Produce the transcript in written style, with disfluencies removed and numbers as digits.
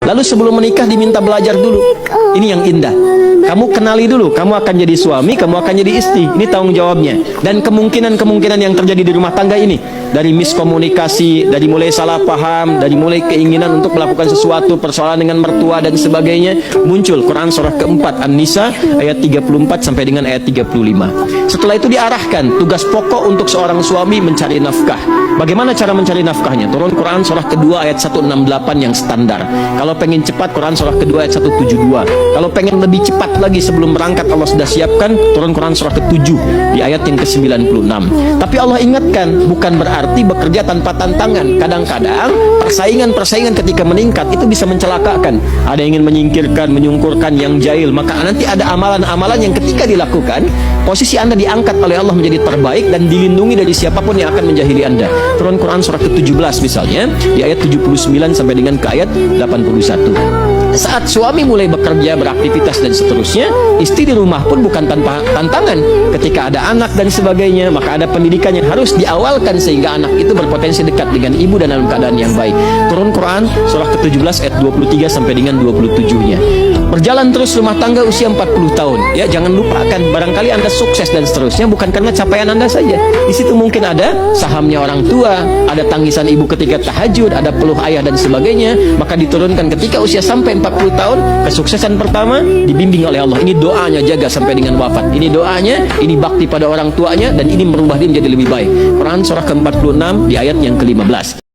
Lalu sebelum menikah diminta belajar dulu. Ini yang indah. Kamu kenali dulu, kamu akan jadi suami, kamu akan jadi istri. Ini tanggung jawabnya. Dan kemungkinan-kemungkinan yang terjadi di rumah tangga ini, dari miskomunikasi, dari mulai salah paham, dari mulai keinginan untuk melakukan sesuatu, persoalan dengan mertua dan sebagainya, muncul Quran surah keempat An-Nisa ayat 34 sampai dengan ayat 35. Setelah itu diarahkan tugas pokok untuk seorang suami mencari nafkah. Bagaimana cara mencari nafkahnya? Turun Quran surah kedua ayat 168 yang standar. Kalau pengen cepat, Quran surah kedua ayat 172. Kalau pengen lebih cepat lagi sebelum berangkat, Allah sudah siapkan turun Quran surah ke-7 di ayat yang ke-96. Tapi Allah ingatkan, bukan berarti bekerja tanpa tantangan. Kadang-kadang persaingan ketika meningkat itu bisa mencelakakan. Ada yang ingin menyingkirkan, menyungkurkan yang jahil, maka nanti ada amalan-amalan yang ketika dilakukan, posisi Anda diangkat oleh Allah menjadi terbaik dan dilindungi dari siapapun yang akan menjahili Anda. Turun Quran surah ke-17 misalnya di ayat 79 sampai dengan ke ayat 81. Saat suami mulai bekerja, beraktivitas dan seterusnya, istri di rumah pun bukan tanpa tantangan. Ketika ada anak dan sebagainya, maka ada pendidikan yang harus diawalkan sehingga anak itu berpotensi dekat dengan ibu dan dalam keadaan yang baik. Turun Quran surah ke-17 ayat 23 sampai dengan 27-nya. Berjalan terus rumah tangga usia 40 tahun. Ya, jangan lupakan, barangkali Anda sukses dan seterusnya bukan karena capaian Anda saja. Di situ mungkin ada sahamnya orang tua, ada tangisan ibu ketika tahajud, ada peluh ayah dan sebagainya. Maka diturunkan ketika usia sampai 40 tahun, kesuksesan pertama dibimbing oleh Allah. Ini doanya jaga sampai dengan wafat. Ini doanya, ini bakti pada orang tuanya, dan ini merubah dia menjadi lebih baik. Quran surah ke-46 di ayat yang ke-15.